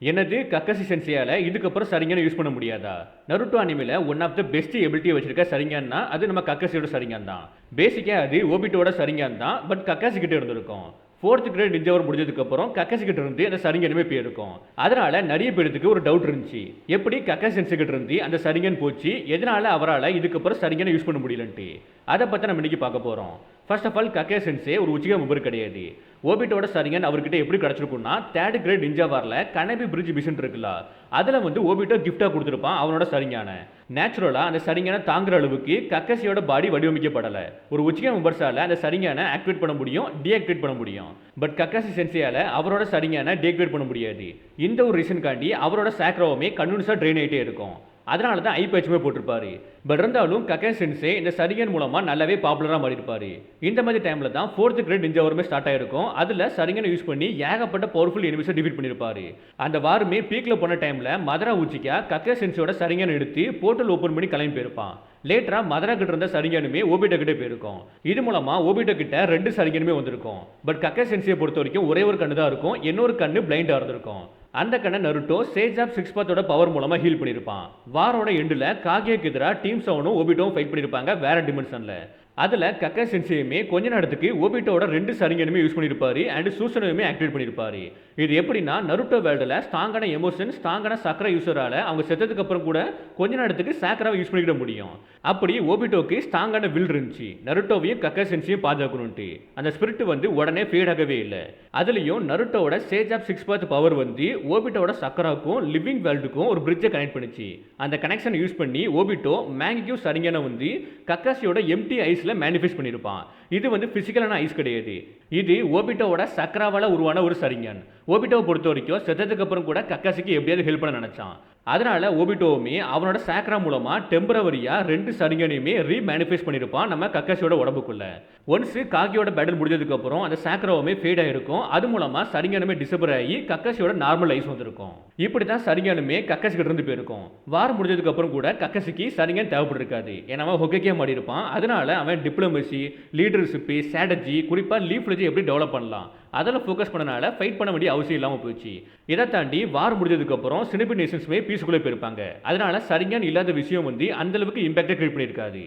என்னது கக்கசி சென்சியால இதுக்கப்புறம் சரிங்கன்னு யூஸ் பண்ண முடியாதா? நருட்டோ அனிமில one of the best ability வச்சிருக்க சரிங்கன்னா அது நம்ம கக்கசியோட சரிங்கன் தான். பேசிக்கா அது ஓபிட்டோட சரிங்கன் தான். பட் கக்காசி கிட்ட இருந்திருக்கும். 4th கிரேட் நிஞ்சா வார் முடிஞ்சதுக்கு அப்புறம் கக்காசி கிட்ட இருந்து அந்த சரிங்கனுமே போயிருக்கும். அதனால நிறைய பேருக்கு ஒரு டவுட் இருந்துச்சு. எப்படி கக்காசி சென்சி கிட்ட இருந்து அந்த சரிங்கன் போச்சு? எதனால அவரால இதுக்கப்புறம் சரிங்கனை யூஸ் பண்ண முடியலன்ட்டு. அதை பத்தி நம்ம இன்னைக்கு பார்க்க போறோம். First of all Kakashi sensei ஒரு உச்சிகா மெம்பர் கிடையாது. ஓபிட்டோட சரிங்கன் அவர்கிட்ட எப்படி கிடைச்சிருக்கும்னா 3rd கிரேட் நிஞ்சா வார்ல கனபி பிரிட்ஜ் மிஷன் இருக்குல்ல அதுல வந்து ஓபிட்டோ கிஃப்டா கொடுத்திருப்பான் அவனோட சரிங்கான. நேச்சுரலா அந்த சரிங்கான தாங்குற அளவுக்கு கக்கசியோட பாடி வடிவமைக்கப்படல. ஒரு உச்சிகா மெம்பர்ஸால அந்த சரிங்கான ஆக்டிவேட் பண்ண முடியும், டீஆக்டிவேட் பண்ண முடியும். பட் கக்காசி சென்சியால அவரோட சரிங்கான டீஆக்டிவேட் பண்ண முடியாது. இந்த ஒரு ரீசன் காண்டி அவரோட சாக்ராவுமே கன்வின்ஸா ட்ரெயின் ஆயிட்டே இருக்கும். அதனால தான் ஐ பேட்சுமே போட்டிருப்பாரு. பட் இருந்தாலும் கக்காசி சென்சே இந்த சரிங்கன் மூலமா நல்லாவே பாப்புலரா மாறி இருப்பாரு. இந்த மாதிரி டைம்ல தான் 4th கிரேட் நிஞ்சா வாருமே ஸ்டார்ட் ஆயிருக்கும். அதுல சரிங்கனை யூஸ் பண்ணி ஏகப்பட்ட பவர்ஃபுல் எனிமீஸை டிஃபீட் பண்ணிருப்பாரு. அந்த வாருமே பீக்ல போன டைம்ல மதரா உச்சிக்கா கக்காசி சென்சியோட சரிங்கனை எடுத்து போர்ட்டல் ஓபன் பண்ணி கிளம்பி போயிருப்பான். லேட்டரா மதரா கிட்ட இருந்த சரிங்கனுமே ஓபிட்டோ கிட்ட போயிருக்கும். இது மூலமா ஓபிட்டோ கிட்ட 2 சரிங்கனுமே வந்திருக்கும். பட் கக்காசி சென்சியை பொறுத்த வரைக்கும் ஒரே ஒரு கண்ணு தான் இருக்கும். இன்னொரு கண்ணு பிளைண்டா இருந்திருக்கும். அந்த கண்ணை நருட்டோ சேஜ் ஆஃப் 6 பாத்தோட பவர் மூலமா ஹீல் பண்ணிருப்பான். வாரோட எண்டுல காகியோக்கு எதிராக டீம் சவுனும் ஓபிட்டோவும் ஃபைட் பண்ணிருப்பாங்க வேற டிமென்ஷன்ல. அதுல கக்காசி சென்சியுமே கொஞ்ச நேரத்துக்கு ஓபிட்டோட 2 சரிங்கனுமே யூஸ் பண்ணிருப்பாரு அண்ட் சூசனுமே ஆக்டிவேட் பண்ணிருப்பாரு. இது எப்படின்னா நருட்டோ வேர்ல்டுல ஸ்ட்ராங்கான எமோஷன் ஸ்ட்ராங்கான சக்கர யூசரால அவங்க செத்ததுக்கு அப்புறம் கூட கொஞ்ச நேரத்துக்கு சாக்கராவை யூஸ் பண்ணிக்கிட முடியும். அப்படி ஓபிட்டோக்கு ஸ்ட்ராங்கான வில் இருந்துச்சு நருட்டோவையும் கக்காசி சென்சியும் பாதுகாக்கணும்ட்டு. அந்த ஸ்பிரிட் வந்து உடனே ஃபேட் ஆகவே இல்லை. அதுலயும் நருட்டோட சேஜ் ஆஃப் 6 பாத் பவர் வந்து ஓபிட்டோட சக்கராவுக்கும் லிவிங் வேர்ல்டுக்கும் ஒரு பிரிட்ஜை கனெக்ட் பண்ணிச்சு. அந்த கனெக்ஷன் யூஸ் பண்ணி ஓபிட்டோ மேங்கிக்கும் சரிங்கன வந்து கக்காசியோட எம்டி ஐஸ்ல மேனிஃபெஸ்ட் பண்ணிருப்பான். இது வந்து பிசிக்கலான ஐஸ் கிடையாது. இது ஓபிட்டோவோட சக்கராவால உருவான ஒரு சரிங்கன். ஓபிட்டோவை பொறுத்த வரைக்கும் செத்ததுக்கு அப்புறம் கூட கக்காசிக்கு எப்படியாவது ஹெல்ப் பண்ண நினைச்சான். அதனால ஓபிட்டோவுமே அவனோட சாக்ரா மூலமா டெம்பரவரியா 2 சரிங்கனையுமே ரீமேனிஃபெஸ்ட் பண்ணிருப்பான் நம்ம கக்காசியோட உடம்புக்குள்ள. ஒன்ஸ் காகியோட பேட்டில் முடிஞ்சதுக்கு அப்புறம் அந்த சாக்ராவுமே ஃபேட் ஆயிருக்கும். அது மூலமா சரிங்கனுமே டிசப்பர் ஆகி கக்காசியோட நார்மல் ஐஸ் வந்திருக்கும். இப்படி தான் சரிங்கனுமே கக்காசி கிட்ட இருந்து போயிருக்கும். வார் முடிஞ்சதுக்கு அப்புறம் கூட கக்காசிக்கு சரிங்கன் தேவைப்பட்டிருக்காது. ஏன்னா அவன் ஹொக்கேக்கே மாறி இருப்பான். அதனால அவன் டிப்ளமசி, லீடர்ஷிப், ஸ்ட்ராட்டஜி, குறிப்பா லீஃப்லஜி எப்படி டெவலப் பண்ணலாம் அதில் ஃபோக்கஸ் பண்ணனால ஃபைட் பண்ண வேண்டிய அவசியம் இல்லாமல் போச்சு. இதை தாண்டி வார் முடிஞ்சதுக்கு அப்புறம் சினிபி நேஷன்ஸுமே பீஸ்குள்ளே போயிருப்பாங்க. அதனால சரிங்கன் இல்லாத விஷயம் வந்து அந்த அளவுக்கு இம்பாக்டை கிரியேட் பண்ணியிருக்காது.